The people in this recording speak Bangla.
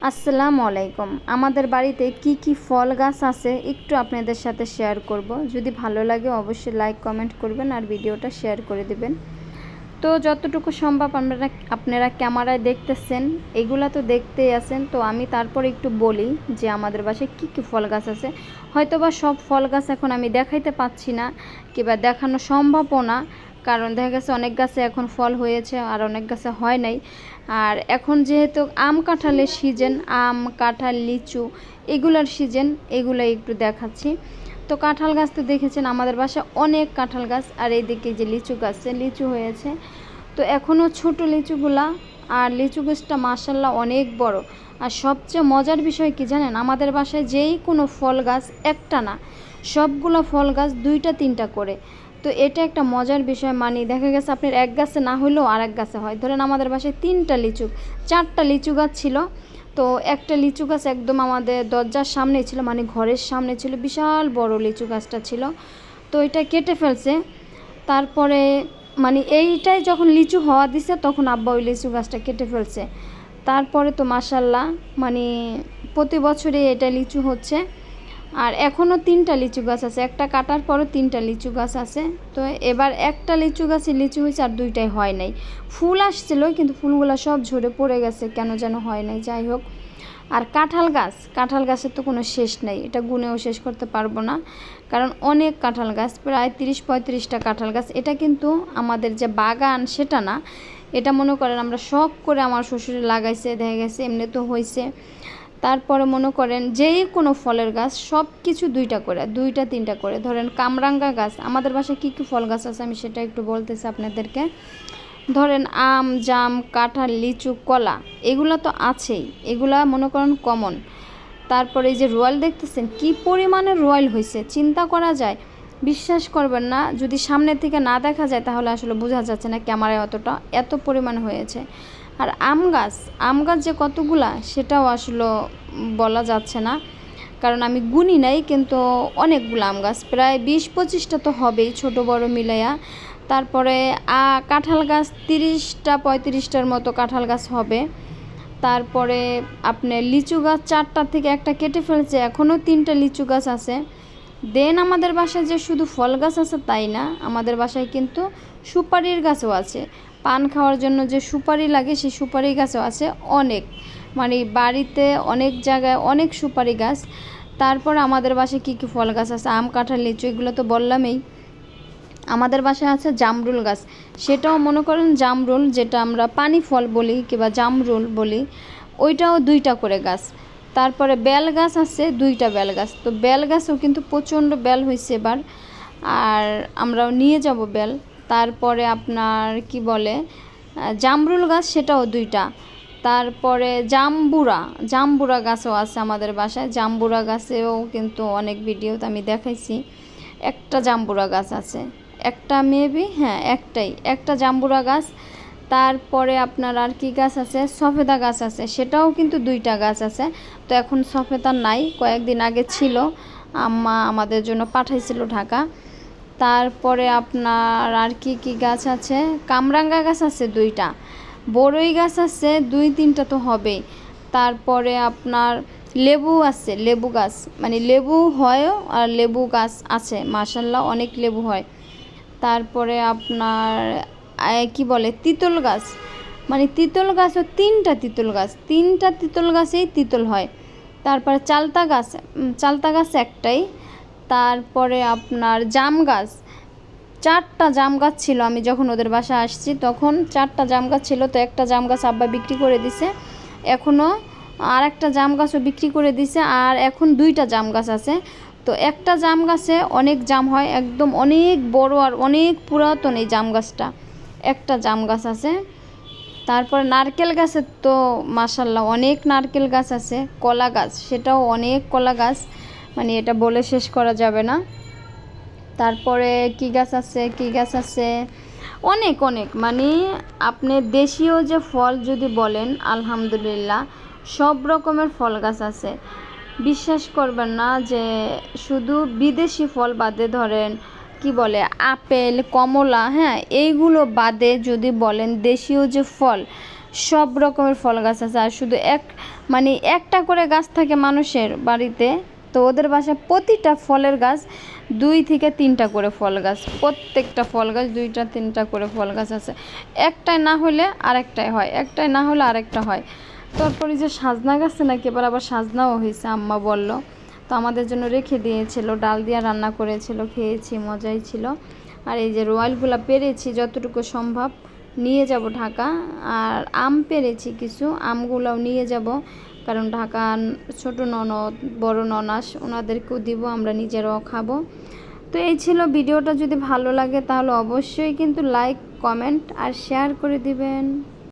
আসসালামু আলাইকুম। আমাদের বাড়িতে কি কি ফল গাছ আছে একটু আপনাদের সাথে শেয়ার করব। যদি ভালো লাগে অবশ্যই লাইক কমেন্ট করবেন আর ভিডিওটা শেয়ার করে দিবেন। তো যতটুকু সম্ভব আপনারা ক্যামেরায় দেখতেছেন, এগুলা তো দেখতেই আছেন। তো আমি তারপরে একটু বলি যে আমাদের বাসায় কি কি ফল গাছ আছে। হয়তোবা সব ফল গাছ এখন আমি দেখাইতে পাচ্ছি না কিংবা দেখানো সম্ভবও না, কারণ দেখা গেছে অনেক গাছে এখন ফল হয়েছে আর অনেক গাছে হয় নাই। আর এখন যেহেতু আম কাঁঠালের সিজন, আম কাঁঠাল লিচু এগুলার সিজন, এগুলো একটু দেখাচ্ছি। তো কাঁঠাল গাছ তো দেখেছেন আমাদের বাসায় অনেক কাঁঠাল গাছ, আর এইদিকে যে লিচু গাছে লিচু হয়েছে। তো এখনও ছোট লিচুগুলা, আর লিচু গাছটা মাশাল্লাহ অনেক বড়। আর সবচেয়ে মজার বিষয় কি জানেন, আমাদের বাসায় যেই কোনো ফল গাছ একটা না, সবগুলো ফল গাছ দুইটা তিনটা করে। তো এটা একটা মজার বিষয়, মানে দেখা গেছে আপনার এক গাছে না হলেও আর এক গাছে হয়। ধরেন আমাদের বাসায় চারটা লিচু গাছ ছিল। তো একটা লিচু গাছ একদম আমাদের দরজার সামনে ছিল, মানে ঘরের সামনে ছিল, বিশাল বড় লিচু গাছটা ছিল। তো এটা কেটে ফেলছে। তারপরে মানে এইটাই যখন লিচু হওয়া দিছে তখন আব্বা ওই লিচু গাছটা কেটে ফেলছে। তারপরে তো মাশাল্লাহ মানে প্রতি বছরই এটা লিচু হচ্ছে। আর এখনও তিনটা লিচু গাছ আছে, একটা কাটার পরও তিনটা লিচু গাছ আছে। তো এবার একটা লিচু গাছে লিচু হয়েছে আর দুইটাই হয় নাই। ফুল আসছিল কিন্তু ফুলগুলো সব ঝরে পড়ে গেছে, কেন যেন হয় নাই। যাই হোক, আর কাঁঠাল গাছের তো কোনো শেষ নেই, এটা গুনেও শেষ করতে পারবো না, কারণ অনেক কাঁঠাল গাছ, প্রায় 30-35টা কাঁঠাল গাছ। এটা কিন্তু আমাদের যে বাগান সেটা না, এটা মনে করেন আমরা শখ করে আমার শ্বশুরে লাগাইছে, দেখা গেছে এমনি তো হয়েছে। তারপরে মনে করেন যেই কোনো ফলের গাছ সব কিছু দুইটা তিনটা করে। ধরেন কামরাঙ্গা গাছ, আমাদের বাসায় কী কী ফল গাছ আছে আমি সেটা একটু বলতেছি আপনাদেরকে। ধরেন আম জাম কাঁঠাল লিচু কলা, এগুলো তো আছেই, এগুলা মনে করেন কমন। তারপরে এই যে রোয়াল দেখতেছেন কি পরিমাণে রোয়াল হয়েছে, চিন্তা করা যায়? বিশ্বাস করবেন না, যদি সামনে থেকে না দেখা যায় তাহলে আসলে বোঝা যাচ্ছে না ক্যামেরায় এত পরিমাণ হয়েছে। আর আম গাছ যে কতগুলা সেটাও আসলে বলা যাচ্ছে না, কারণ আমি গুনি নাই, কিন্তু অনেকগুলো আম গাছ, প্রায় 20-25টা তো হবেই ছোট বড় মিলাইয়া। তারপরে কাঁঠাল গাছ 30-35টার মতো কাঁঠাল গাছ হবে। তারপরে আপনার লিচু গাছ 4টা থেকে একটা কেটে ফেলছে, এখনও 3টা লিচু গাছ আছে। দেন আমাদের বাসায় যে শুধু ফল গাছ আছে তাই না, আমাদের বাসায় কিন্তু সুপারির গাছও আছে। পান খাওয়ার জন্য যে সুপারি লাগে সেই সুপারি গাছও আছে অনেক, মানে বাড়িতে অনেক জায়গায় অনেক সুপারি গাছ। তারপর আমাদের বাসায় কী কী ফল গাছ আছে, আম কাঁঠাল লিচু এগুলো তো বললামই। আমাদের বাসায় আছে জামরুল গাছ, সেটাও মনে করেন জামরুল যেটা আমরা পানি ফল বলি কিংবা জামরুল বলি, ওইটাও 2টা করে গাছ। তারপরে বেল গাছ আছে 2টা বেল গাছ। তো বেল গাছও কিন্তু প্রচণ্ড বেল হয়েছে এবার, আর আমরাও নিয়ে যাব বেল। তারপরে আপনার কি বলে জামরুল গাছ, সেটাও 2টা। তারপরে জাম্বুরা গাছও আছে আমাদের বাসায়, জাম্বুরা গাছেও কিন্তু অনেক ভিডিওতে আমি দেখাইছি। একটা জাম্বুরা গাছ আছে, একটা মেবি, হ্যাঁ একটা জাম্বুরা গাছ। তারপরে আপনার আর কি গাছ আছে, সফেদা গাছ আছে, সেটাও কিন্তু 2টা গাছ আছে। তো এখন সফেদা নাই, কয়েকদিন আগে ছিল, আম্মা আমাদের জন্য পাঠাইছিল ঢাকা। তারপরে আপনার আর কি গাছ আছে, কামরাঙ্গা গাছ আছে 2টা, বড়ই গাছ আছে 2-3টা তো হবেই। তারপরে আপনার লেবু আছে, লেবু গাছ, মানে লেবু হয়ও আর লেবু গাছ আছে, মাশাল্লাহ অনেক লেবু হয়। তারপরে আপনার কি বলে তিতল গাছ, মানে তিতল গাছও 3টা তিতল গাছেই তিতল হয়। তারপরে চালতা গাছ একটাই। তারপরে আপনার জাম গাছ, 4টা জাম গাছ ছিল, আমি যখন ওদের বাসায় আসছি তখন 4টা জাম গাছ ছিল। তো একটা জাম গাছ আব্বা বিক্রি করে দিছে, এখনও আর একটা জাম গাছও বিক্রি করে দিছে, আর এখন 2টা জাম গাছ আছে। তো একটা জাম গাছে অনেক জাম হয়, একদম অনেক বড় আর অনেক পুরাতন এই জাম গাছটা, একটা জাম গাছ আছে। তারপর নারকেল গাছের তো মাশাল্লাহ অনেক নারকেল গাছ আছে। কলা গাছ, সেটাও অনেক কলা গাছ, মানে এটা বলে শেষ করা যাবে না। তারপরে কি গাছ আছে অনেক, মানে আপনি দেশীয় যে ফল যদি বলেন আলহামদুলিল্লাহ সব রকমের ফল গাছ আছে। বিশ্বাস করবেন না যে শুধু বিদেশি ফল বাদে, ধরেন কি বলে আপেল কমলা, হ্যাঁ এইগুলো বাদে যদি বলেন দেশীয় যে ফল সব রকমের ফল গাছ আছে। আর শুধু মানে একটা করে গাছ থাকে মানুষের বাড়িতে, তো ওদের বাসায় প্রতিটা ফলের গাছ 2 থেকে 3টা করে ফল গাছ, প্রত্যেকটা ফল গাছ 2টা 3টা করে ফল গাছ আছে। একটাই না হলে আরেকটাই হয়, একটাই না হলে আরেকটা হয়। তারপরে যে সাজনা গাছে নাকি এবার আবার সাজনাও হয়েছে, আম্মা বলল। তো আমাদের জন্য রেখে দিয়েছিল, ডাল দিয়ে রান্না করেছিল, খেয়েছি, মজাই ছিল। আর এই যে রোয়ালগুলো পেরেছি যতটুকু সম্ভব, নিয়ে যাব ঢাকা। আর আম পেরেছি কিছু, আমগুলোও নিয়ে যাব, কারণ ঢাকা ছোট ননদ, বড় ননাস, ওনাদেরকেও দিব, আমরা নিজেরাও খাবো। তো এই ছিল ভিডিওটা। যদি ভালো লাগে তাহলে অবশ্যই কিন্তু লাইক, কমেন্ট আর শেয়ার করে দিবেন।